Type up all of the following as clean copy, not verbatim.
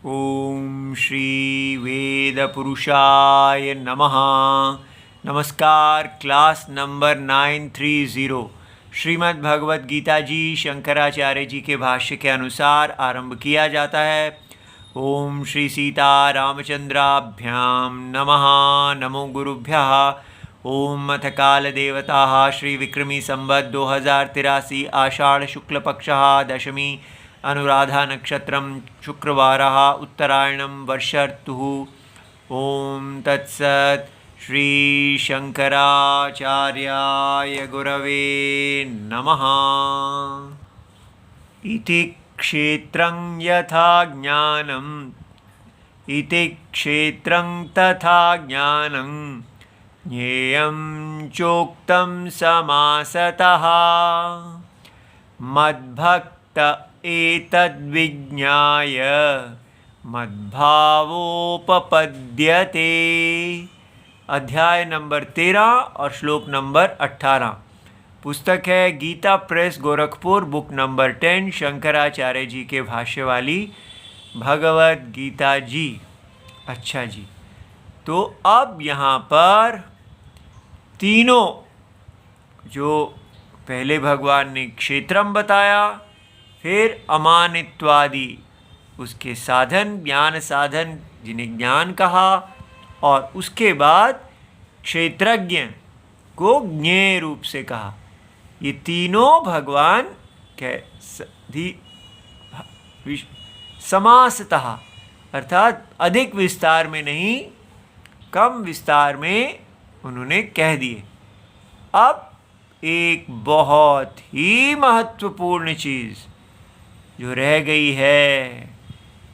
ओम श्री वेद पुरुषाय नमः। नमस्कार। क्लास नंबर 930 श्रीमद् भगवद गीता जी शंकराचार्य जी के भाष्य के अनुसार आरंभ किया जाता है। ओम श्री सीता रामचंद्राभ्याम नमः। नमो गुरुभ्यः। ओम अथ काल देवता श्री विक्रमी संवत् 2083 आषाढ़ शुक्ल पक्षः दशमी अनुराधा नक्षत्रम शुक्रवारः उत्तरायणं वर्षर्तुः। ओम तत्सत्। श्री शंकराचार्याय गुरवे नमः। इति क्षेत्रं यथा ज्ञानम् इति क्षेत्रं तथा ज्ञानं ज्ञेयं चोक्तं समासतः मद्भक्त एतद्विज्ञाय मद्भावोपपद्यते। अध्याय नंबर 13 और श्लोक नंबर 18। पुस्तक है Gita Press Gorakhpur, book number 10, Shankaracharya ji के भाष्य वाली भगवद गीता जी। अच्छा जी, तो अब यहाँ पर तीनों जो पहले भगवान ने क्षेत्रम बताया, फिर अमानित्वादि उसके साधन, ज्ञान साधन जिन्हें ज्ञान कहा, और उसके बाद क्षेत्रज्ञ को ज्ञेय रूप से कहा। ये तीनों भगवान के समासतः, अर्थात अधिक विस्तार में नहीं, कम विस्तार में उन्होंने कह दिए। अब एक बहुत ही महत्वपूर्ण चीज़ जो रह गई है,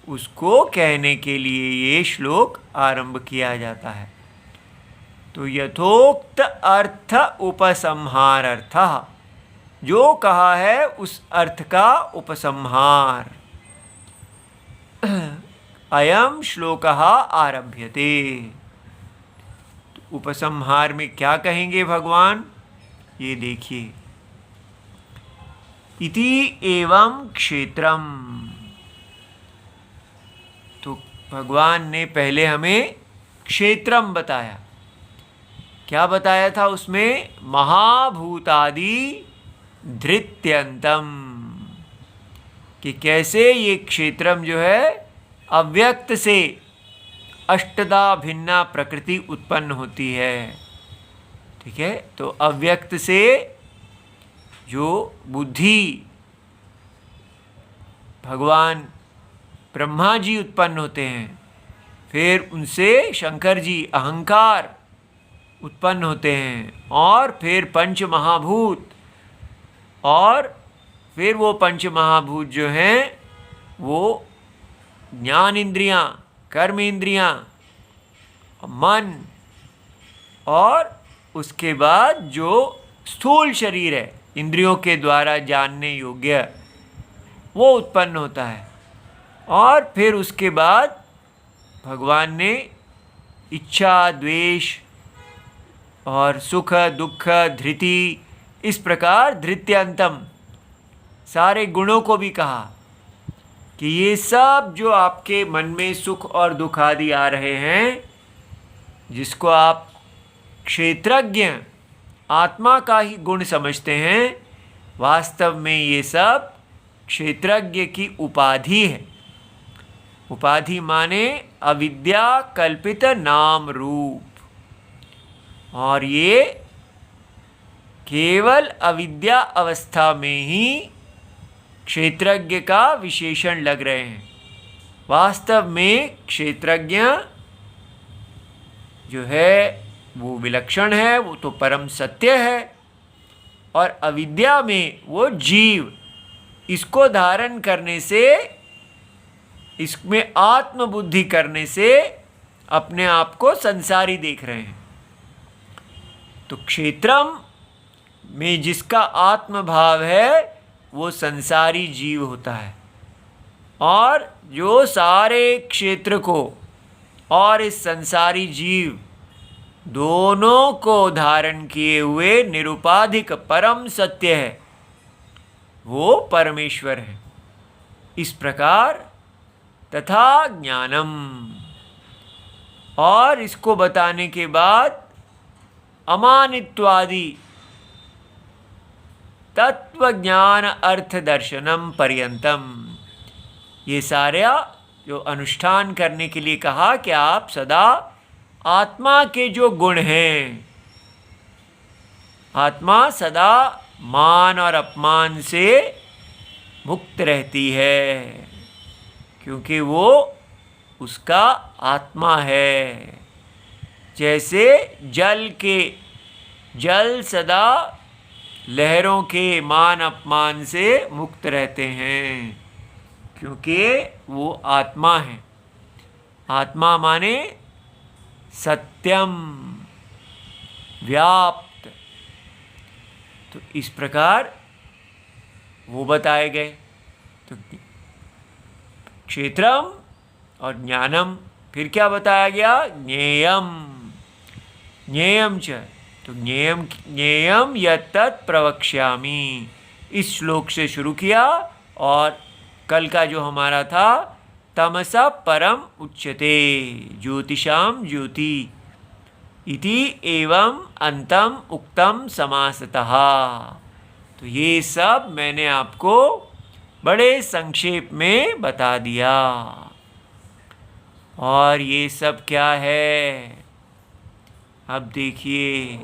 उसको कहने के लिए ये श्लोक आरंभ किया जाता है। तो यथोक्त अर्थ उपसंहार अर्थ, जो कहा है उस अर्थ का उपसंहार। अयम श्लोकः आरभ्यते। तो उपसंहार में क्या कहेंगे भगवान, ये देखिए। इति एवं क्षेत्रम। तो भगवान ने पहले हमें क्षेत्रम बताया। क्या बताया था उसमें? महाभूतादि धृत्यंतम, कि कैसे ये क्षेत्रम जो है अव्यक्त से अष्टदा भिन्ना प्रकृति उत्पन्न होती है। ठीक है, तो अव्यक्त से जो बुद्धि भगवान ब्रह्मा जी उत्पन्न होते हैं, फिर उनसे शंकर जी अहंकार उत्पन्न होते हैं, और फिर पंच महाभूत, और फिर वो पंच महाभूत जो हैं वो ज्ञान इंद्रियां, कर्म इंद्रियां, मन, और उसके बाद जो स्थूल शरीर है इंद्रियों के द्वारा जानने योग्य, वो उत्पन्न होता है। और फिर उसके बाद भगवान ने इच्छा, द्वेष और सुख, दुख, धृति, इस प्रकार धृत्यंतम सारे गुणों को भी कहा कि ये सब जो आपके मन में सुख और दुख आदि आ रहे हैं, जिसको आप क्षेत्रज्ञ आत्मा का ही गुण समझते हैं, वास्तव में ये सब क्षेत्रज्ञ की उपाधि है। उपाधि माने अविद्या कल्पित नाम रूप, और ये केवल अविद्या अवस्था में ही क्षेत्रज्ञ का विशेषण लग रहे हैं। वास्तव में क्षेत्रज्ञ जो है वो विलक्षण है, वो तो परम सत्य है, और अविद्या में वो जीव इसको धारण करने से, इसमें आत्मबुद्धि करने से अपने आप को संसारी देख रहे हैं। तो क्षेत्रम में जिसका आत्मभाव है वो संसारी जीव होता है, और जो सारे क्षेत्र को और इस संसारी जीव दोनों को धारण किए हुए निरुपाधिक परम सत्य है, वो परमेश्वर है। इस प्रकार तथा ज्ञानम। और इसको बताने के बाद अमानित्वादि तत्व ज्ञान अर्थ दर्शनम पर्यंतम, ये सारा जो अनुष्ठान करने के लिए कहा कि आप सदा आत्मा के जो गुण हैं, आत्मा सदा मान और अपमान से मुक्त रहती है, क्योंकि वो उसका आत्मा है। जैसे जल सदा लहरों के मान अपमान से मुक्त रहते हैं, क्योंकि वो आत्मा है। आत्मा माने सत्यम, व्याप्त। तो इस प्रकार वो बताए गए। तो क्षेत्रम और ज्ञानम, फिर क्या बताया गया? ज्ञेयम, ज्ञेयम च। तो ज्ञेयम यत्तत् प्रवक्ष्यामि, इस श्लोक से शुरू किया। और कल का जो हमारा था, तमसा परम उच्यते ज्योतिषाम ज्योति इति एवं अंतम उक्तम समासतः। तो ये सब मैंने आपको बड़े संक्षेप में बता दिया। और ये सब क्या है? अब देखिए,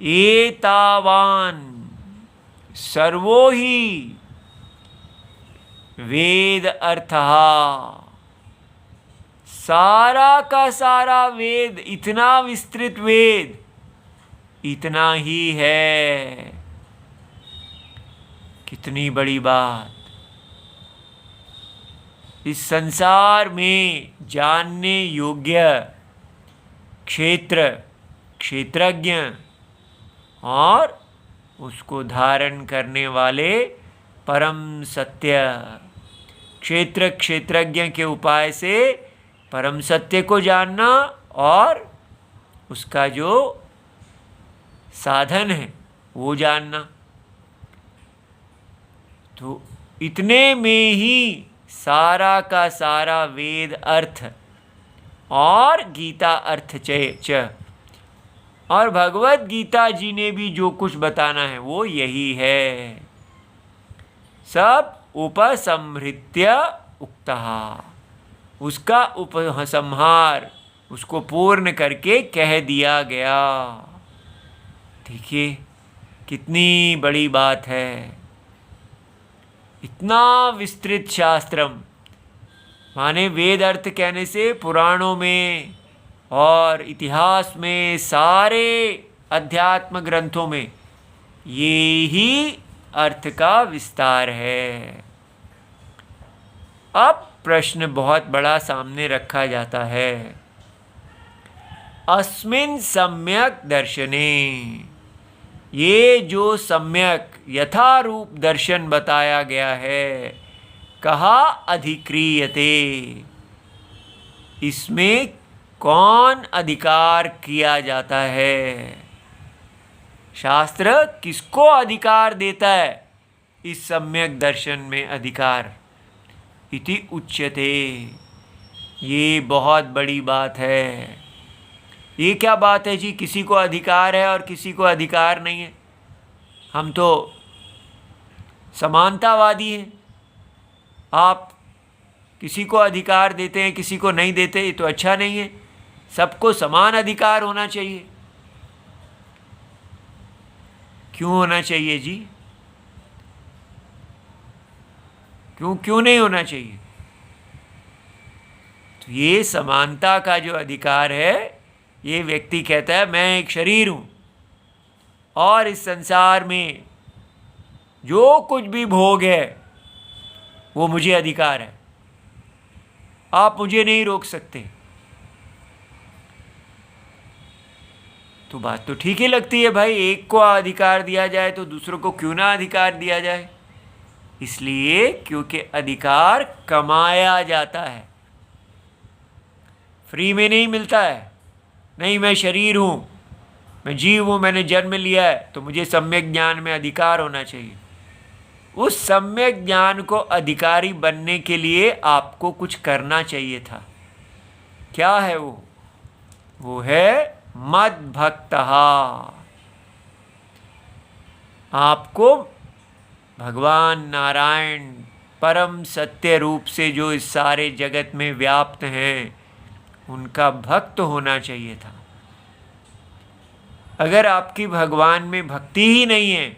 एतावान सर्वो ही वेद अर्थः, सारा का सारा वेद, इतना विस्तृत वेद, इतना ही है। कितनी बड़ी बात! इस संसार में जानने योग्य क्षेत्र, क्षेत्रज्ञ और उसको धारण करने वाले परम सत्य, क्षेत्र क्षेत्रज्ञ के उपाय से परम सत्य को जानना और उसका जो साधन है वो जानना। तो इतने में ही सारा का सारा वेद अर्थ और गीता अर्थ च और भगवत गीता जी ने भी जो कुछ बताना है वो यही है। सब उपसंहृत्य उक्तः, उसका उपसंहार, उसको पूर्ण करके कह दिया गया। देखिए कितनी बड़ी बात है। इतना विस्तृत शास्त्रम, माने वेद अर्थ कहने से पुराणों में और इतिहास में, सारे अध्यात्म ग्रंथों में ये ही अर्थ का विस्तार है। अब प्रश्न बहुत बड़ा सामने रखा जाता है। अस्मिन् सम्यक दर्शने, ये जो सम्यक यथारूप दर्शन बताया गया है, कहा अधिक्रियते, इसमें कौन अधिकार किया जाता है? शास्त्र किसको अधिकार देता है इस सम्यक दर्शन में अधिकार? इति उच्यते, ये बहुत बड़ी बात है। ये क्या बात है जी? किसी को अधिकार है और किसी को अधिकार नहीं है? हम तो समानतावादी हैं। आप किसी को अधिकार देते हैं, किसी को नहीं देते, ये तो अच्छा नहीं है। सबको समान अधिकार होना चाहिए। क्यों होना चाहिए जी? क्यों नहीं होना चाहिए? तो ये समानता का जो अधिकार है, ये व्यक्ति कहता है मैं एक शरीर हूँ और इस संसार में जो कुछ भी भोग है वो मुझे अधिकार है, आप मुझे नहीं रोक सकते। तो बात तो ठीक ही लगती है भाई, एक को अधिकार दिया जाए तो दूसरों को क्यों ना अधिकार दिया जाए? इसलिए क्योंकि अधिकार कमाया जाता है, फ्री में नहीं मिलता है। नहीं, मैं शरीर हूँ, मैं जीव हूँ, मैंने जन्म लिया है तो मुझे सम्यक ज्ञान में अधिकार होना चाहिए। उस सम्यक ज्ञान को अधिकारी बनने के लिए आपको कुछ करना चाहिए था। क्या है वो है मद भक्तः। आपको भगवान नारायण परम सत्य रूप से जो इस सारे जगत में व्याप्त हैं उनका भक्त होना चाहिए था। अगर आपकी भगवान में भक्ति ही नहीं है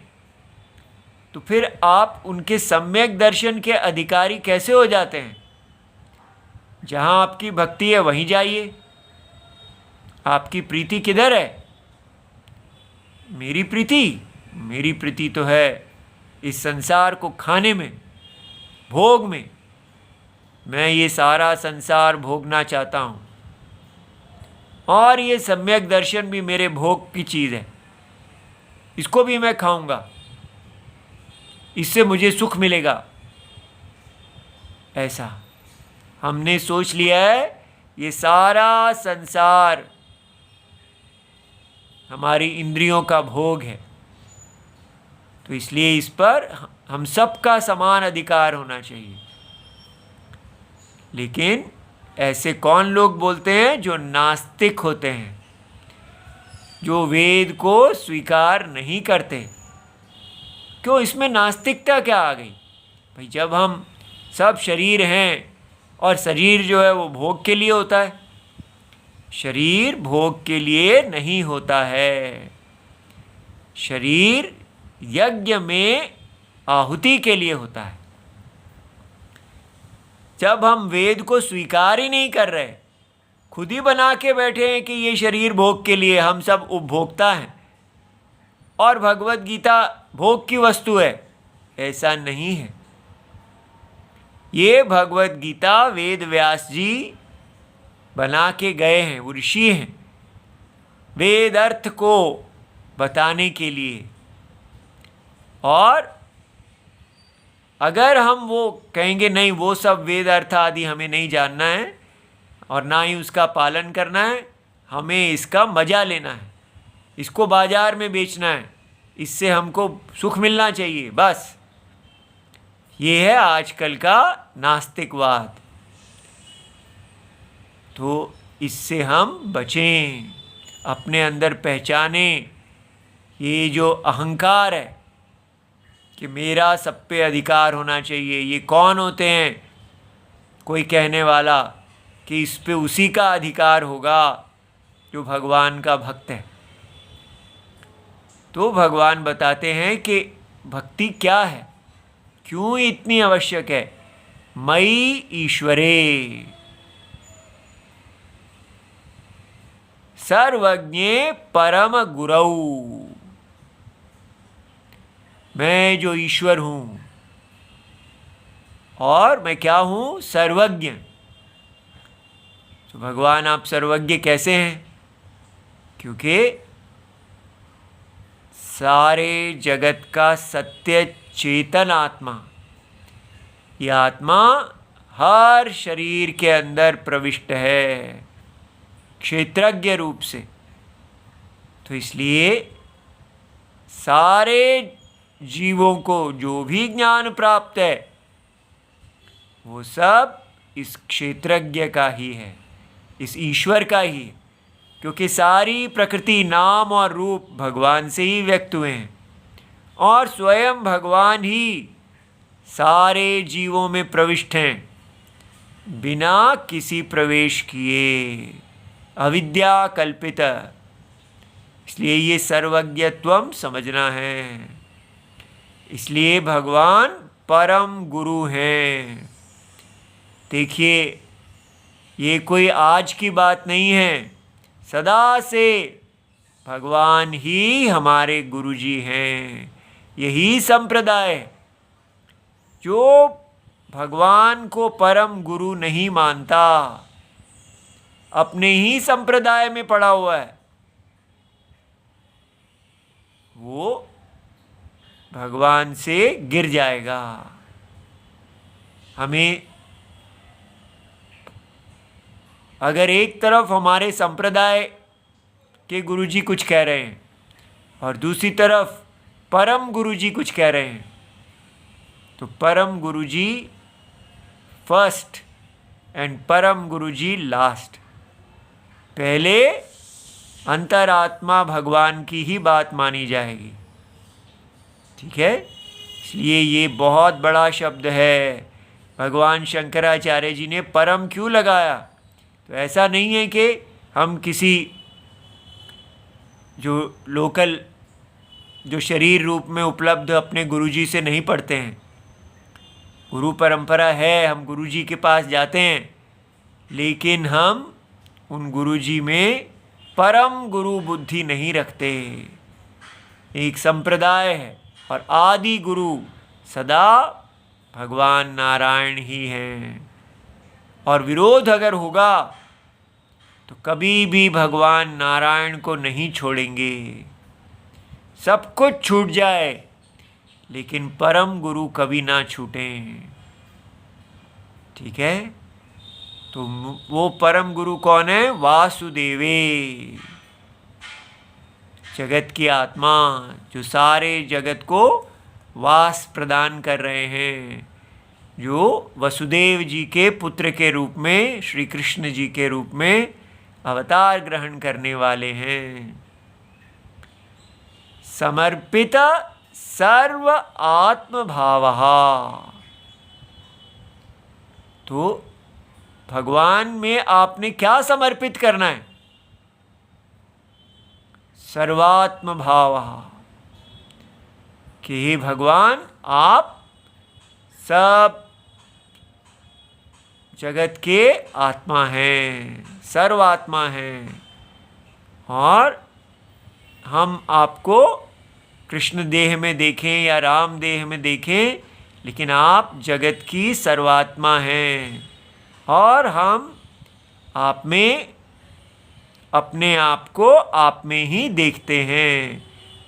तो फिर आप उनके सम्यक दर्शन के अधिकारी कैसे हो जाते हैं? जहाँ आपकी भक्ति है वहीं जाइए। आपकी प्रीति किधर है? मेरी प्रीति तो है इस संसार को खाने में, भोग में। मैं ये सारा संसार भोगना चाहता हूँ और ये सम्यक दर्शन भी मेरे भोग की चीज़ है। इसको भी मैं खाऊंगा, इससे मुझे सुख मिलेगा। ऐसा हमने सोच लिया है। ये सारा संसार हमारी इंद्रियों का भोग है, तो इसलिए इस पर हम सबका समान अधिकार होना चाहिए। लेकिन ऐसे कौन लोग बोलते हैं जो नास्तिक होते हैं, जो वेद को स्वीकार नहीं करते। क्यों? इसमें नास्तिकता क्या आ गई भाई? जब हम सब शरीर हैं और शरीर जो है वो भोग के लिए होता है। शरीर भोग के लिए नहीं होता है। शरीर यज्ञ में आहुति के लिए होता है। जब हम वेद को स्वीकार ही नहीं कर रहे, खुद ही बना के बैठे हैं कि ये शरीर भोग के लिए, हम सब उपभोक्ता हैं और भगवत गीता भोग की वस्तु है, ऐसा नहीं है। ये भगवत गीता वेद व्यास जी बना के गए हैं, वो ऋषि हैं, वेद अर्थ को बताने के लिए। और अगर हम वो कहेंगे नहीं, वो सब वेद अर्थ आदि हमें नहीं जानना है और ना ही उसका पालन करना है, हमें इसका मज़ा लेना है, इसको बाजार में बेचना है, इससे हमको सुख मिलना चाहिए, बस। ये है आजकल का नास्तिकवाद। तो इससे हम बचें, अपने अंदर पहचानें ये जो अहंकार है कि मेरा सब पे अधिकार होना चाहिए। ये कौन होते हैं? कोई कहने वाला कि इस पे उसी का अधिकार होगा जो भगवान का भक्त है। तो भगवान बताते हैं कि भक्ति क्या है, क्यों इतनी आवश्यक है। मयि ईश्वरे सर्वज्ञे परम गुरौ। मैं जो ईश्वर हूँ और मैं क्या हूँ? सर्वज्ञ। तो भगवान आप सर्वज्ञ कैसे हैं? क्योंकि सारे जगत का सत्य चेतन आत्मा, ये आत्मा हर शरीर के अंदर प्रविष्ट है क्षेत्रज्ञ रूप से। तो इसलिए सारे जीवों को जो भी ज्ञान प्राप्त है वो सब इस क्षेत्रज्ञ का ही है, इस ईश्वर का ही है। क्योंकि सारी प्रकृति, नाम और रूप भगवान से ही व्यक्त हुए हैं और स्वयं भगवान ही सारे जीवों में प्रविष्ट हैं बिना किसी प्रवेश किए, अविद्या कल्पित। इसलिए ये सर्वज्ञत्वम समझना है। इसलिए भगवान परम गुरु हैं। देखिए, ये कोई आज की बात नहीं है, सदा से भगवान ही हमारे गुरुजी हैं। यही संप्रदाय जो भगवान को परम गुरु नहीं मानता, अपने ही संप्रदाय में पड़ा हुआ है, वो भगवान से गिर जाएगा। हमें अगर एक तरफ हमारे संप्रदाय के गुरुजी कुछ कह रहे हैं और दूसरी तरफ परम गुरुजी कुछ कह रहे हैं, तो परम गुरुजी फर्स्ट एंड परम गुरुजी लास्ट। पहले अंतरात्मा भगवान की ही बात मानी जाएगी। ठीक है, इसलिए ये बहुत बड़ा शब्द है। भगवान शंकराचार्य जी ने परम क्यों लगाया? तो ऐसा नहीं है कि हम किसी जो लोकल जो शरीर रूप में उपलब्ध अपने गुरुजी से नहीं पढ़ते हैं। गुरु परंपरा है, हम गुरुजी के पास जाते हैं, लेकिन हम उन गुरुजी में परम गुरु बुद्धि नहीं रखते। एक संप्रदाय है और आदि गुरु सदा भगवान नारायण ही हैं। और विरोध अगर होगा तो कभी भी भगवान नारायण को नहीं छोड़ेंगे। सब कुछ छूट जाए लेकिन परम गुरु कभी ना छूटें। ठीक है, तो वो परम गुरु कौन है? वासुदेवे, जगत की आत्मा, जो सारे जगत को वास प्रदान कर रहे हैं, जो वसुदेव जी के पुत्र के रूप में, श्री कृष्ण जी के रूप में अवतार ग्रहण करने वाले हैं। समर्पित सर्व आत्म भावः। तो भगवान में आपने क्या समर्पित करना है? सर्वात्म भावः, कि हे भगवान आप सब जगत के आत्मा हैं, सर्वात्मा हैं, और हम आपको कृष्ण देह में देखें या राम देह में देखें, लेकिन आप जगत की सर्वात्मा हैं और हम आप में अपने आप को आप में ही देखते हैं,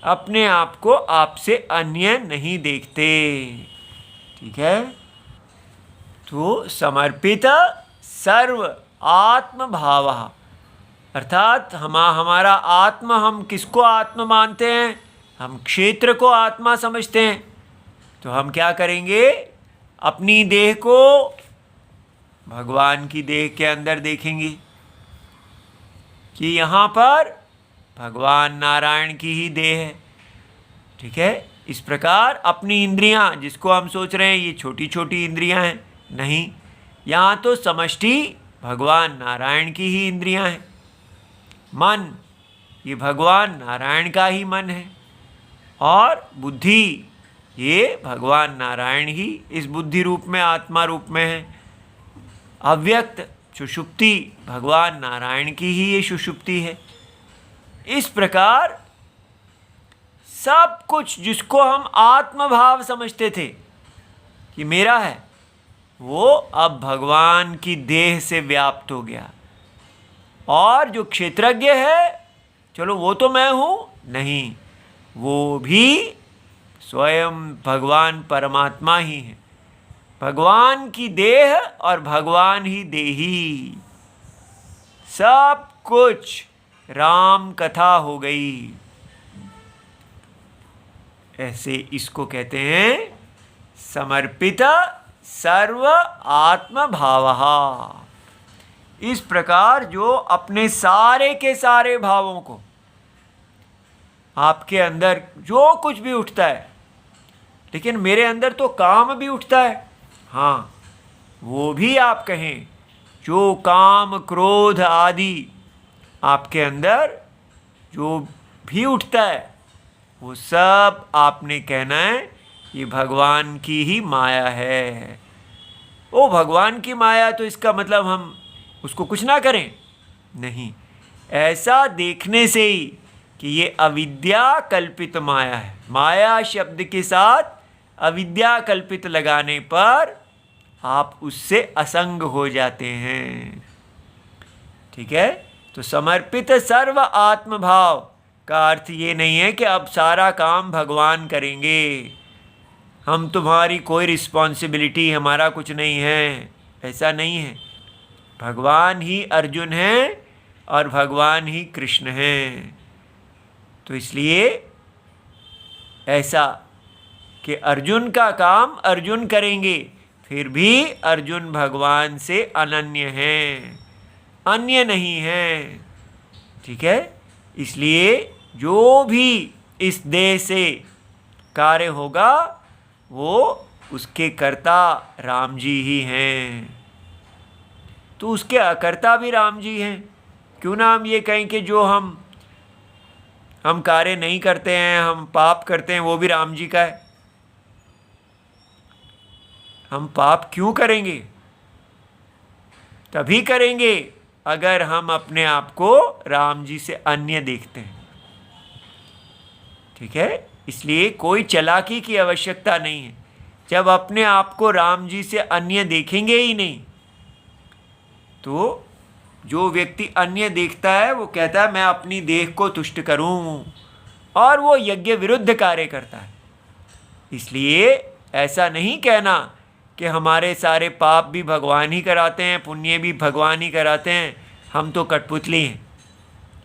अपने आप को आपसे अन्य नहीं देखते। ठीक है, तो समर्पित सर्व आत्म भावः, अर्थात हमारा आत्मा, हम किसको आत्मा मानते हैं? हम क्षेत्र को आत्मा समझते हैं। तो हम क्या करेंगे? अपनी देह को भगवान की देह के अंदर देखेंगे कि यहाँ पर भगवान नारायण की ही देह है। ठीक है, इस प्रकार अपनी इंद्रियां, जिसको हम सोच रहे हैं ये छोटी छोटी इंद्रियां हैं, नहीं, यहाँ तो समष्टि भगवान नारायण की ही इंद्रियां हैं। मन, ये भगवान नारायण का ही मन है, और बुद्धि, ये भगवान नारायण ही इस बुद्धि रूप में, आत्मा रूप में है। अव्यक्त सुषुप्ति, भगवान नारायण की ही ये सुषुप्ति है। इस प्रकार सब कुछ जिसको हम आत्मभाव समझते थे कि मेरा है, वो अब भगवान की देह से व्याप्त हो गया। और जो क्षेत्रज्ञ है, चलो वो तो मैं हूँ, नहीं, वो भी स्वयं भगवान परमात्मा ही है। भगवान की देह और भगवान ही देही, सब कुछ राम कथा हो गई। ऐसे इसको कहते हैं समर्पित सर्व आत्म भावः। इस प्रकार जो अपने सारे के सारे भावों को, आपके अंदर जो कुछ भी उठता है, लेकिन मेरे अंदर तो काम भी उठता है, हाँ, वो भी आप कहें, जो काम क्रोध आदि आपके अंदर जो भी उठता है, वो सब आपने कहना है ये भगवान की ही माया है। ओ भगवान की माया, तो इसका मतलब हम उसको कुछ ना करें? नहीं, ऐसा देखने से ही कि ये अविद्या कल्पित माया है। माया शब्द के साथ अविद्या कल्पित लगाने पर आप उससे असंग हो जाते हैं। ठीक है, तो समर्पित सर्व आत्मभाव का अर्थ ये नहीं है कि अब सारा काम भगवान करेंगे, हम तुम्हारी कोई रिस्पॉन्सिबिलिटी, हमारा कुछ नहीं है, ऐसा नहीं है। भगवान ही अर्जुन हैं और भगवान ही कृष्ण हैं। तो इसलिए ऐसा कि अर्जुन का काम अर्जुन करेंगे, फिर भी अर्जुन भगवान से अनन्य हैं, अन्य नहीं हैं। ठीक है, इसलिए जो भी इस देह से कार्य होगा वो उसके कर्ता राम जी ही हैं। तो उसके अकर्ता भी राम जी हैं। क्यों ना हम ये कहें कि जो हम कार्य नहीं करते हैं, हम पाप करते हैं, वो भी राम जी का है। हम पाप क्यों करेंगे? तभी करेंगे अगर हम अपने आप को राम जी से अन्य देखते हैं। ठीक है, इसलिए कोई चालाकी की आवश्यकता नहीं है। जब अपने आप को राम जी से अन्य देखेंगे ही नहीं, तो जो व्यक्ति अन्य देखता है वो कहता है मैं अपनी देह को तुष्ट करूं, और वो यज्ञ विरुद्ध कार्य करता है। इसलिए ऐसा नहीं कहना कि हमारे सारे पाप भी भगवान ही कराते हैं, पुण्य भी भगवान ही कराते हैं, हम तो कठपुतली हैं।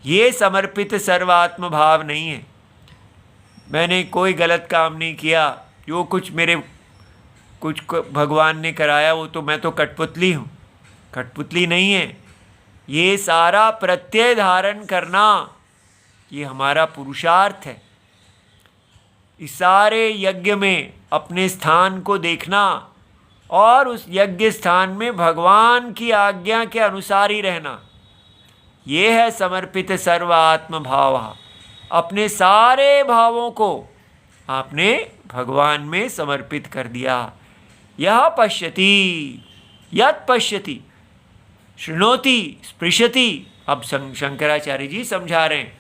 ये समर्पित सर्वात्म भाव नहीं है। मैंने कोई गलत काम नहीं किया, जो कुछ मेरे कुछ भगवान ने कराया वो तो मैं तो कठपुतली हूँ। कठपुतली नहीं है। ये सारा प्रत्यय धारण करना ये हमारा पुरुषार्थ है। इस सारे यज्ञ में अपने स्थान को देखना और उस यज्ञ स्थान में भगवान की आज्ञा के अनुसार ही रहना, ये है समर्पित सर्वात्म भाव। अपने सारे भावों को आपने भगवान में समर्पित कर दिया। यह पश्यति यत् पश्यति शृणोति स्पृशति। अब शंकराचार्य जी समझा रहे हैं,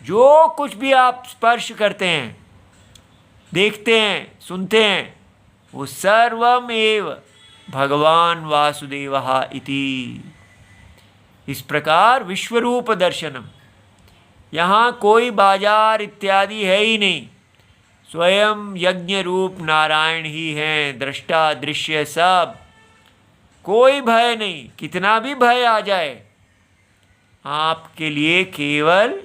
जो कुछ भी आप स्पर्श करते हैं, देखते हैं, सुनते हैं, वो सर्वमेव भगवान वासुदेवः इति। इस प्रकार विश्वरूप दर्शनम, यहाँ कोई बाजार इत्यादि है ही नहीं, स्वयं यज्ञ रूप नारायण ही हैं, दृष्टा दृश्य सब। कोई भय नहीं, कितना भी भय आ जाए आपके लिए केवल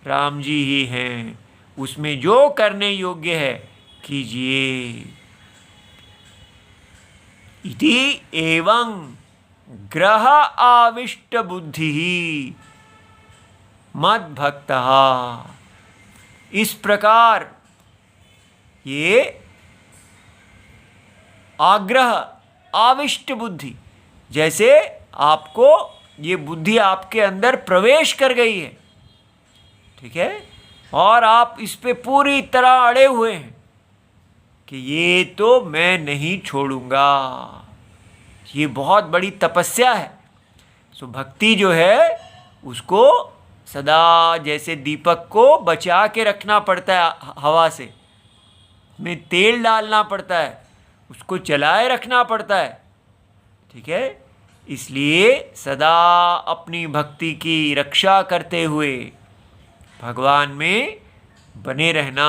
राम जी ही हैं। उसमें जो करने योग्य है कीजिए। इति एवं ग्रह आविष्ट बुद्धि मद भक्तः। इस प्रकार ये आग्रह आविष्ट बुद्धि, जैसे आपको ये बुद्धि आपके अंदर प्रवेश कर गई है, ठीक है, और आप इस पे पूरी तरह अड़े हुए हैं कि ये तो मैं नहीं छोड़ूंगा। ये बहुत बड़ी तपस्या है। सो भक्ति जो है उसको सदा जैसे दीपक को बचा के रखना पड़ता है, हवा से में तेल डालना पड़ता है, उसको चलाए रखना पड़ता है। ठीक है, इसलिए सदा अपनी भक्ति की रक्षा करते हुए भगवान में बने रहना।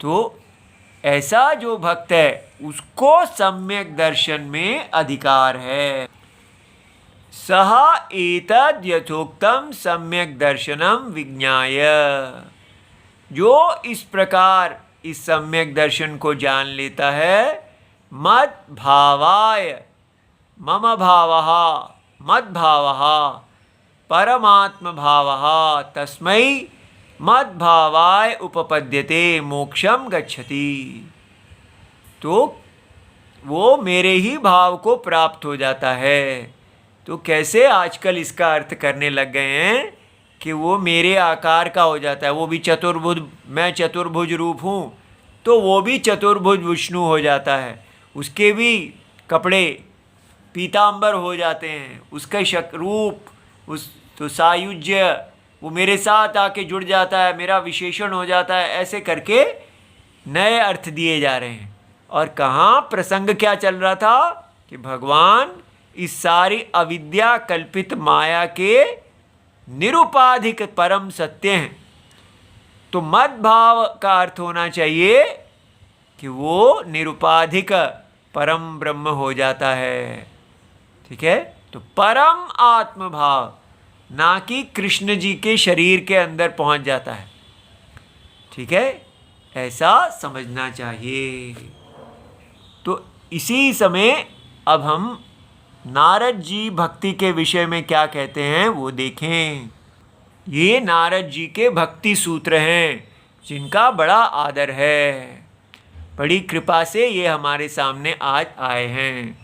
तो ऐसा जो भक्त है उसको सम्यक दर्शन में अधिकार है। सह एतद् यथोक्तम सम्यक दर्शनम विज्ञाय। जो इस प्रकार इस सम्यक दर्शन को जान लेता है, मद भावाय मम भावः मद भावः परमात्म भावः तस्मै मद भावाय उपपद्यते मोक्षम गच्छति। तो वो मेरे ही भाव को प्राप्त हो जाता है। तो कैसे आजकल इसका अर्थ करने लग गए हैं कि वो मेरे आकार का हो जाता है, वो भी चतुर्भुज, मैं चतुर्भुज रूप हूँ तो वो भी चतुर्भुज विष्णु हो जाता है, उसके भी कपड़े पीतांबर हो जाते हैं, उसका रूप उस तो सायुज्य वो मेरे साथ आके जुड़ जाता है, मेरा विशेषण हो जाता है। ऐसे करके नए अर्थ दिए जा रहे हैं। और कहाँ प्रसंग क्या चल रहा था कि भगवान इस सारी अविद्या कल्पित माया के निरुपाधिक परम सत्य हैं। तो मद भाव का अर्थ होना चाहिए कि वो निरुपाधिक परम ब्रह्म हो जाता है। ठीक है, तो परम आत्म भाव ना कि कृष्ण जी के शरीर के अंदर पहुंच जाता है। ठीक है, ऐसा समझना चाहिए। तो इसी समय अब हम नारद जी भक्ति के विषय में क्या कहते हैं वो देखें। ये नारद जी के भक्ति सूत्र हैं जिनका बड़ा आदर है। बड़ी कृपा से ये हमारे सामने आज आए हैं।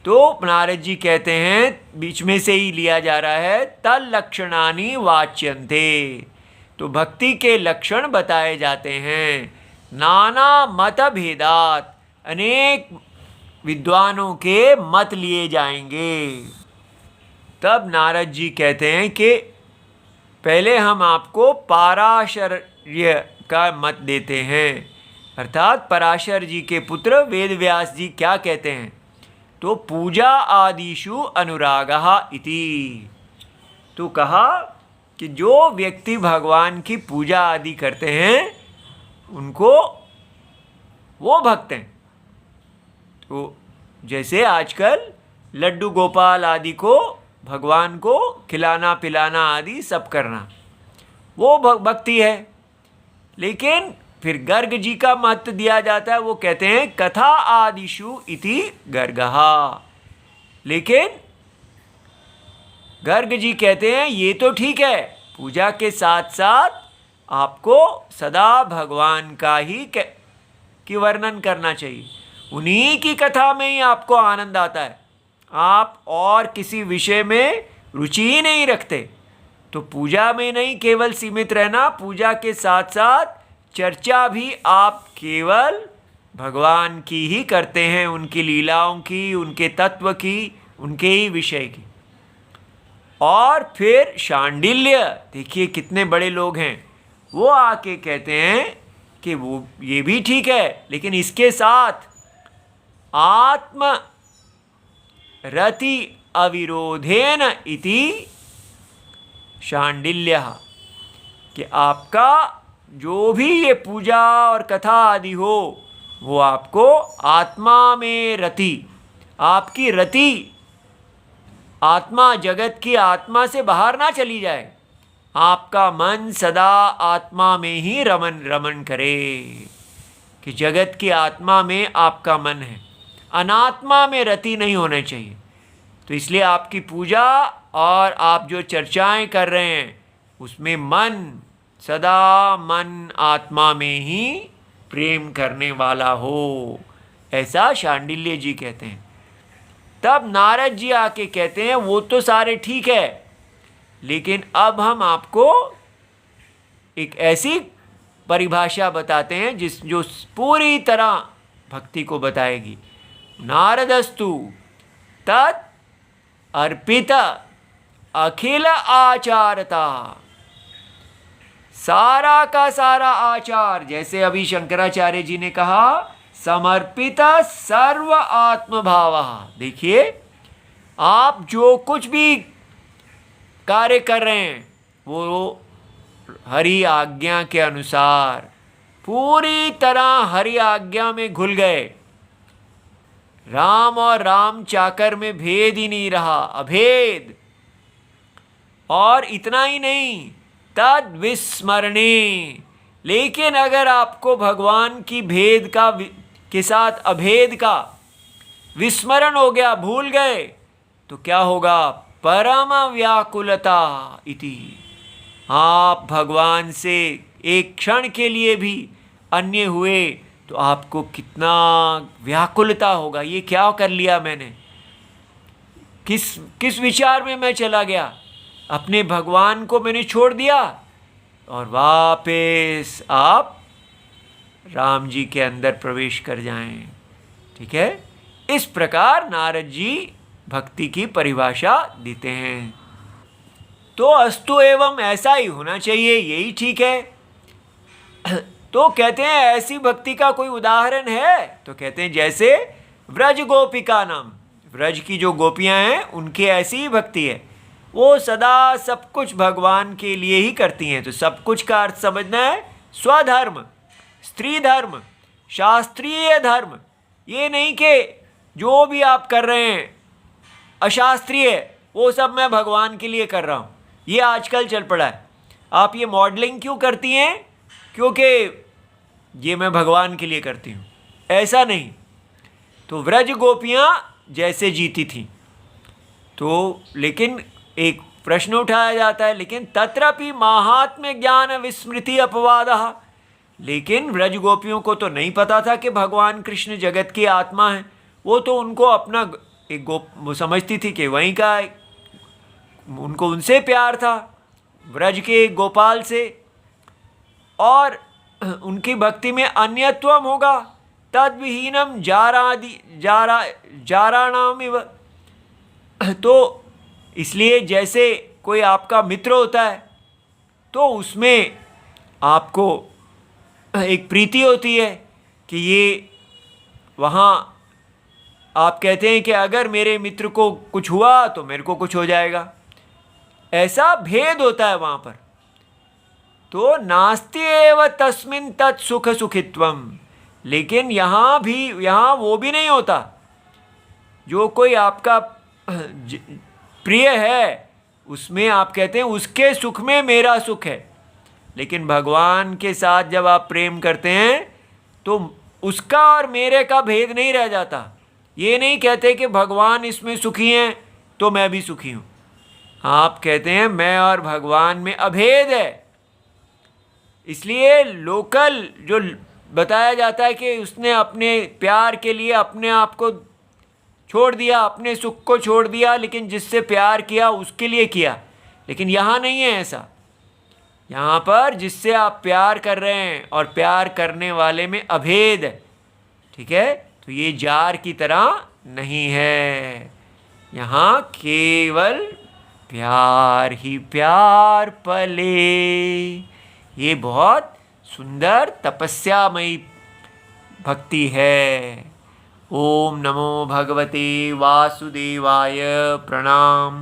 तो नारद जी कहते हैं, बीच में से ही लिया जा रहा है, तल लक्षणानि वाच्यन्ते। तो भक्ति के लक्षण बताए जाते हैं। नाना मत भेदात, अनेक विद्वानों के मत लिए जाएंगे। तब नारद जी कहते हैं कि पहले हम आपको पाराशर्य का मत देते हैं, अर्थात पराशर जी के पुत्र वेद व्यास जी क्या कहते हैं। तो पूजा आदिषु अनुरागः इति। तो कहा कि जो व्यक्ति भगवान की पूजा आदि करते हैं उनको वो भक्त हैं। तो जैसे आजकल लड्डू गोपाल आदि को भगवान को खिलाना पिलाना आदि सब करना, वो भक्ति है। लेकिन फिर गर्ग जी का मत दिया जाता है, वो कहते हैं कथा आदिषु इति गर्गः। लेकिन गर्ग जी कहते हैं ये तो ठीक है, पूजा के साथ साथ आपको सदा भगवान का ही की वर्णन करना चाहिए। उन्हीं की कथा में ही आपको आनंद आता है, आप और किसी विषय में रुचि ही नहीं रखते। तो पूजा में नहीं केवल सीमित रहना, पूजा के साथ साथ चर्चा भी आप केवल भगवान की ही करते हैं, उनकी लीलाओं की, उनके तत्व की, उनके ही विषय की। और फिर शांडिल्य, देखिए कितने बड़े लोग हैं, वो आके कहते हैं कि वो ये भी ठीक है, लेकिन इसके साथ आत्म रति अविरोधेन इति शांडिल्य, कि आपका जो भी ये पूजा और कथा आदि हो वो आपको आत्मा में रति, आपकी रति आत्मा, जगत की आत्मा से बाहर ना चली जाए, आपका मन सदा आत्मा में ही रमन करे, कि जगत की आत्मा में आपका मन है, अनात्मा में रति नहीं होना चाहिए। तो इसलिए आपकी पूजा और आप जो चर्चाएं कर रहे हैं उसमें मन सदा मन आत्मा में ही प्रेम करने वाला हो, ऐसा शांडिल्य जी कहते हैं। तब नारद जी आके कहते हैं वो तो सारे ठीक है, लेकिन अब हम आपको एक ऐसी परिभाषा बताते हैं जो पूरी तरह भक्ति को बताएगी। नारदस्तु तत् अर्पित अखिल आचारता, सारा का सारा आचार, जैसे अभी शंकराचार्य जी ने कहा समर्पित सर्व आत्मभाव। देखिए आप जो कुछ भी कार्य कर रहे हैं वो हरि आज्ञा के अनुसार पूरी तरह हरि आज्ञा में घुल गए। राम और राम चाकर में भेद ही नहीं रहा, अभेद। और इतना ही नहीं, तद विस्मरणे, लेकिन अगर आपको भगवान की भेद का के साथ अभेद का विस्मरण हो गया, भूल गए, तो क्या होगा? परम व्याकुलता इति, आप भगवान से एक क्षण के लिए भी अन्य हुए तो आपको कितना व्याकुलता होगा। ये क्या कर लिया मैंने, किस विचार में मैं चला गया, अपने भगवान को मैंने छोड़ दिया और वापस आप राम जी के अंदर प्रवेश कर जाएं। ठीक है, इस प्रकार नारद जी भक्ति की परिभाषा देते हैं। तो अस्तु एवं ऐसा ही होना चाहिए, यही ठीक है। तो कहते हैं ऐसी भक्ति का कोई उदाहरण है? तो कहते हैं जैसे व्रज गोपिका नाम, व्रज की जो गोपियां हैं उनकी ऐसी ही भक्ति है, वो सदा सब कुछ भगवान के लिए ही करती हैं। तो सब कुछ का अर्थ समझना है स्वधर्म, स्त्री धर्म, शास्त्रीय धर्म। ये नहीं कि जो भी आप कर रहे हैं अशास्त्रीय, वो सब मैं भगवान के लिए कर रहा हूँ। ये आजकल चल पड़ा है। आप ये मॉडलिंग क्यों करती हैं? क्योंकि ये मैं भगवान के लिए करती हूँ, ऐसा नहीं। तो व्रज गोपियाँ जैसे जीती थीं। तो लेकिन एक प्रश्न उठाया जाता है, लेकिन तत्रपि माहात्म्य ज्ञान विस्मृति अपवादः, लेकिन व्रज गोपियों को तो नहीं पता था कि भगवान कृष्ण जगत की आत्मा है। वो तो उनको अपना एक वो समझती थी कि वहीं का, उनको उनसे प्यार था, व्रज के गोपाल से, और उनकी भक्ति में अन्यत्वम होगा, तद विहीनम जाराणामिव। तो इसलिए जैसे कोई आपका मित्र होता है तो उसमें आपको एक प्रीति होती है कि ये, वहाँ आप कहते हैं कि अगर मेरे मित्र को कुछ हुआ तो मेरे को कुछ हो जाएगा, ऐसा भेद होता है वहाँ पर। तो नास्ति एव तस्मिन् तत् सुख सुखित्वम, लेकिन यहाँ वो भी नहीं होता। जो कोई आपका प्रिय है उसमें आप कहते हैं उसके सुख में मेरा सुख है, लेकिन भगवान के साथ जब आप प्रेम करते हैं तो उसका और मेरे का भेद नहीं रह जाता। ये नहीं कहते कि भगवान इसमें सुखी हैं तो मैं भी सुखी हूँ। आप कहते हैं मैं और भगवान में अभेद है। इसलिए लोकल जो बताया जाता है कि उसने अपने प्यार के लिए अपने आप को छोड़ दिया, अपने सुख को छोड़ दिया, लेकिन जिससे प्यार किया उसके लिए किया, लेकिन यहाँ नहीं है ऐसा। यहाँ पर जिससे आप प्यार कर रहे हैं और प्यार करने वाले में अभेद है, ठीक है। तो ये जार की तरह नहीं है, यहाँ केवल प्यार ही प्यार पले। ये बहुत सुंदर तपस्यामयी भक्ति है। ओम नमो भगवते वासुदेवाय। प्रणाम।